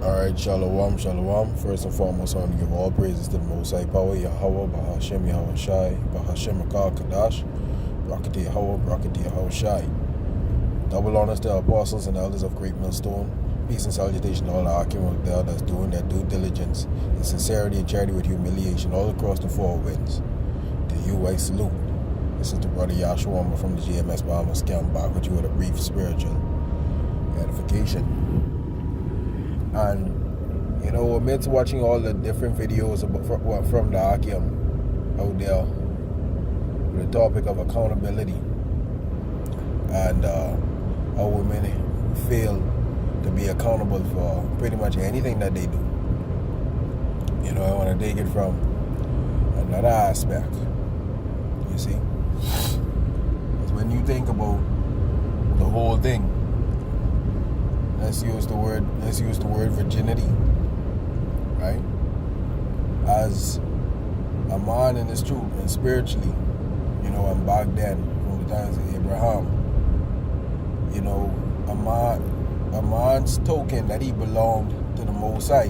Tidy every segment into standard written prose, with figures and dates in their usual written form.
Alright, Shalom, Shalom. First and foremost, I want to give all praises to the Most High Power, Yahweh, Bahashem, Yahweh Shai, Bahashem, Akal, Kadash, Brakati Yahweh, Brakati Yahweh Shai. Double honors to the apostles and elders of Great Millstone. Peace and salutation to all the Akim there that's doing their due diligence in sincerity and charity with humiliation all across the four winds. To you, I salute. This is the brother Yashawanba from the GMS Bahamas Qam, back with you with a brief spiritual edification. And amidst watching all the different videos from the Akim out there with the topic of accountability and how women fail to be accountable for pretty much anything that they do, I want to take it from another aspect. You see, because when you think about the whole thing, let's use the word virginity, right? As a man in his truth and spiritually, and back then from the times of Abraham, a man's token that he belonged to the Most High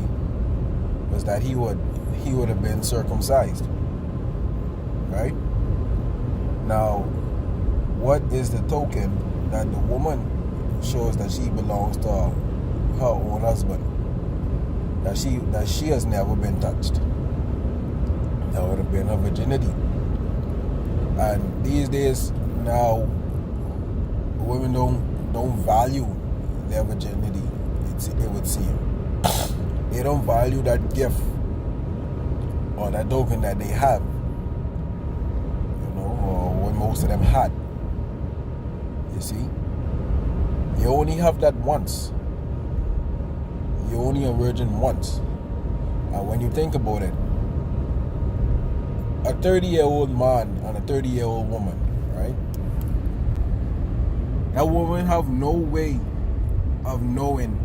was that he would have been circumcised, right? Now, what is the token that the woman shows that she belongs to her own husband, that she has never been touched? That would have been her virginity. And these days now, women don't value their virginity. It would seem they don't value that gift or that token that they have, or what most of them had. You see, you only have that once. You're only a virgin once. And when you think about it, a 30-year-old man and a 30-year-old woman, right? That woman have no way of knowing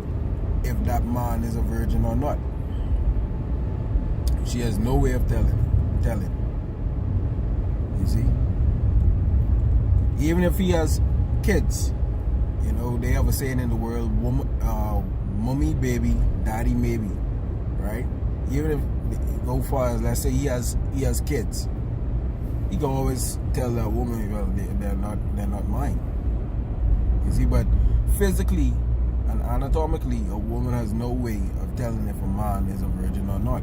if that man is a virgin or not. She has no way of telling. You see? Even if he has kids, they have a saying in the world, mommy baby, daddy maybe, right? Even if go far as, let's say he has kids, he can always tell that woman, well, they're not mine. You see, but physically and anatomically, a woman has no way of telling if a man is a virgin or not.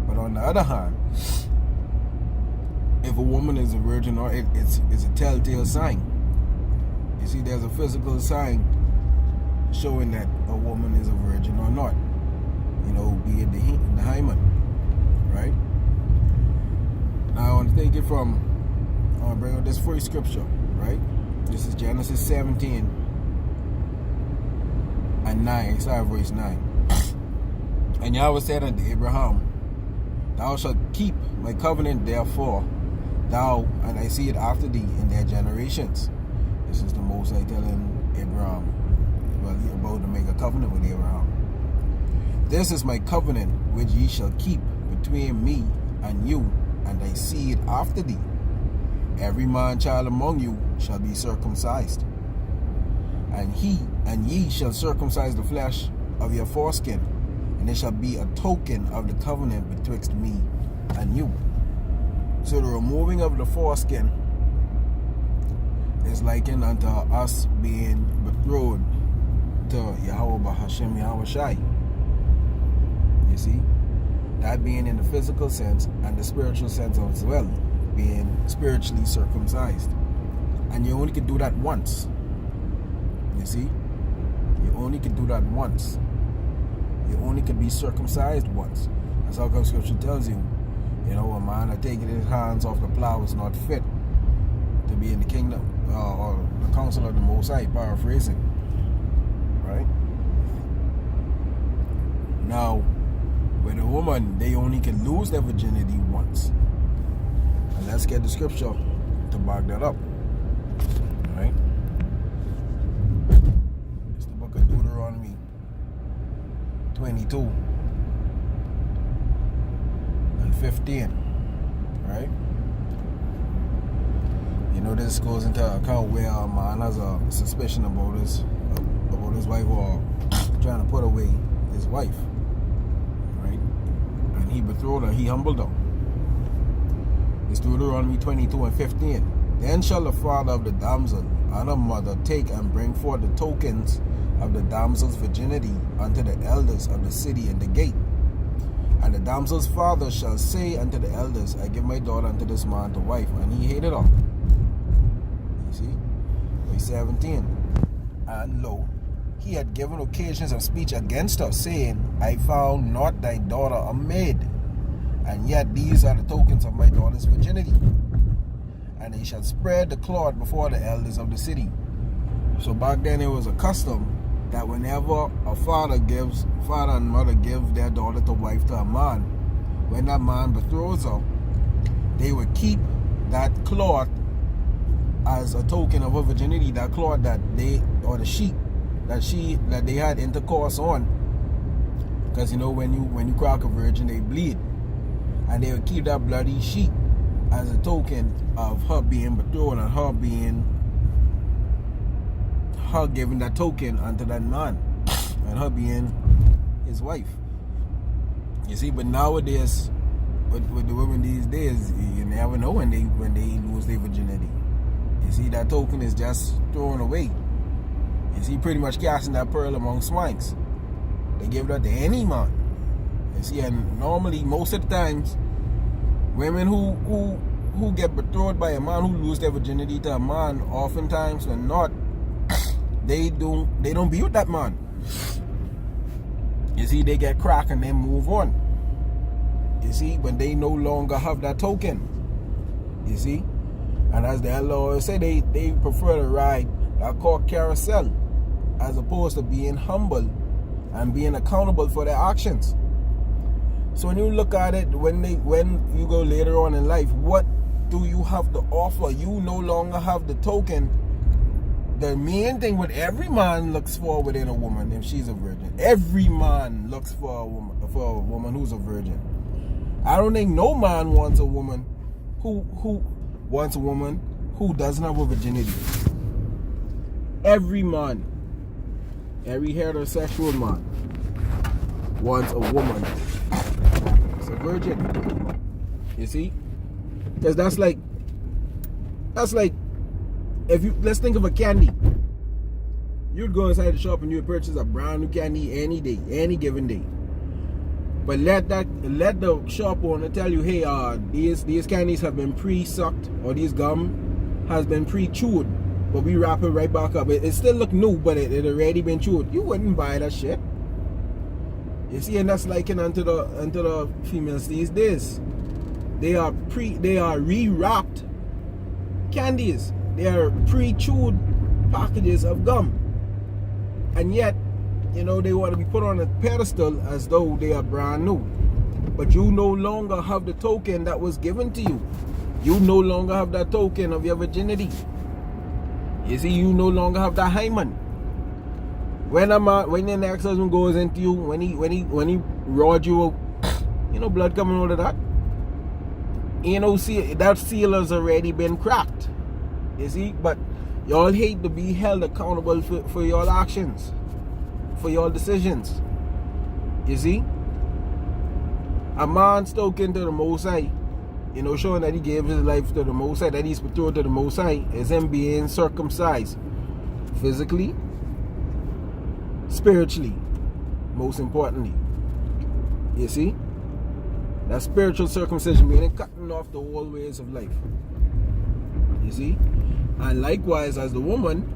But on the other hand, if a woman is a virgin or it's a telltale sign. You see, there's a physical sign showing that a woman is a virgin or not. Be it the hymen, right? Now I want to take it from, I want to bring up this first scripture, right? This is Genesis 17 and 9, verse 9. And Yahweh said unto Abraham, thou shalt keep my covenant, therefore thou, and I see it after thee in their generations. This is the Most High telling Abraham, well, he's about to make a covenant with Abraham. This is my covenant which ye shall keep between me and you and thy seed after thee. Every man child among you shall be circumcised, and ye shall circumcise the flesh of your foreskin, and it shall be a token of the covenant betwixt me and you. So the removing of the foreskin is likened unto us being betrothed to Yahweh Bahashem Yahweh Shai. You see, that being in the physical sense and the spiritual sense as well, being spiritually circumcised. And you only can do that once. You see, you only can do that once. You only can be circumcised once. That's how come Scripture tells you, a man that taking his hands off the plow is not fit to be in the kingdom or the council of the Most High, paraphrasing, right? Now, with a woman, they only can lose their virginity once. And let's get the scripture to back that up, right? It's the book of Deuteronomy 22 and 15, right? This goes into account where a man has a suspicion about his wife or trying to put away his wife. Right? And he betrothed her, he humbled her. It's Deuteronomy 22:15. Then shall the father of the damsel and her mother take and bring forth the tokens of the damsel's virginity unto the elders of the city in the gate. And the damsel's father shall say unto the elders, I give my daughter unto this man to wife. And he hated her. You see? Verse 17. And lo, he had given occasions of speech against her, saying, I found not thy daughter a maid, and yet these are the tokens of my daughter's virginity. And they shall spread the cloth before the elders of the city. So back then it was a custom that whenever a father and mother give their daughter to wife to a man, when that man betroths her, they would keep that cloth as a token of her virginity, that cloth that they, or the sheet that they had intercourse on. Because you know, when you crack a virgin, they bleed. And they would keep that bloody sheet as a token of her being betrothed and her giving that token unto that man and her being his wife. You see, but nowadays with the women these days, you never know when they lose their virginity. You see, that token is just thrown away. You see, pretty much casting that pearl among swines. They give that to any man. You see, and normally most of the times women who get betrothed by a man, who lose their virginity to a man, oftentimes when not, they don't be with that man. You see, they get cracked and they move on. You see, when they no longer have that token. You see, and as the elder always say, they prefer to ride that called carousel as opposed to being humble and being accountable for their actions. So when you look at it, when you go later on in life, what do you have to offer? You no longer have the token. The main thing what every man looks for within a woman, if she's a virgin, every man looks for a woman who's a virgin. I don't think no man wants a woman who doesn't have a virginity. Every man, every heterosexual man wants a woman that's a virgin. You see? Because that's like let's think of a candy. You'd go inside the shop and you'd purchase a brand new candy any day, any given day. But let the shop owner tell you, hey, these candies have been pre-sucked, or these gum has been pre-chewed, but we wrap it right back up. It still look new, but it already been chewed. You wouldn't buy that shit. You see, and that's likened unto the females these days. They are re-wrapped candies. They are pre-chewed packages of gum. And yet, you know, they want to be put on a pedestal as though they are brand new. But you no longer have the token that was given to you. You no longer have that token of your virginity. You see, you no longer have that hymen. When your next husband goes into you, when he rod you out, you know, blood coming out of that. You know, see, that seal has already been cracked. You see, but y'all hate to be held accountable for your actions, for your decisions. You see, a man's token to the Most High, you know, showing that he gave his life to the Most High, that he's betrothed to the Most High, is him being circumcised physically, spiritually, most importantly. You see, that spiritual circumcision meaning cutting off the old ways of life. You see, and likewise as the woman,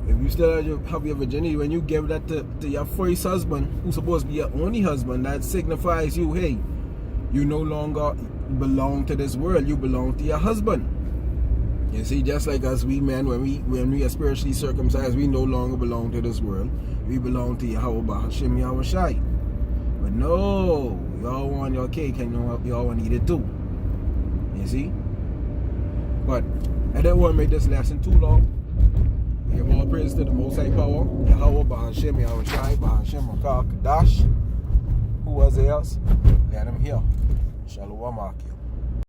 if you still have your virginity, when you give that to your first husband, who's supposed to be your only husband, that signifies you, hey, you no longer belong to this world, you belong to your husband. You see, just like us, we men, when we are spiritually circumcised, we no longer belong to this world. We belong to Yashawanba, Hashem Yahushai. But no, y'all want your cake and y'all want to eat it too. You see? But I didn't want to make this lesson too long. Give all praise to the Most High Power, Yashawanba, Hashem Yahushai, Hashem Kadash. Who was else? Let him hear. Shalom Akim.